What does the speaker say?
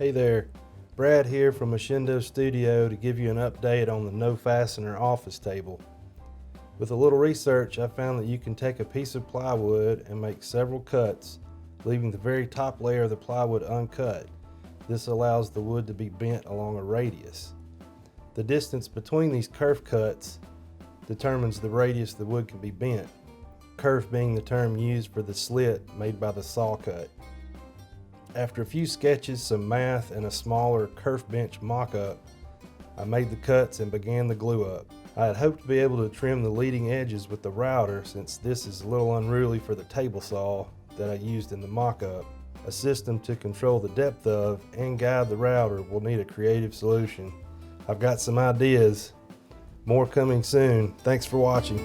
Hey there, Brad here from Accendo Studio to give you an update on the no-fastener office table. With a little research, I found that you can take a piece of plywood and make several cuts, leaving the very top layer of the plywood uncut. This allows the wood to be bent along a radius. The distance between these kerf cuts determines the radius the wood can be bent, kerf being the term used for the slit made by the saw cut. After a few sketches, some math, and a smaller kerf bench mock-up, I made the cuts and began the glue up. I had hoped to be able to trim the leading edges with the router, since this is a little unruly for the table saw that I used in the mock-up. A system to control the depth of and guide the router will need a creative solution. I've got some ideas. More coming soon. Thanks for watching.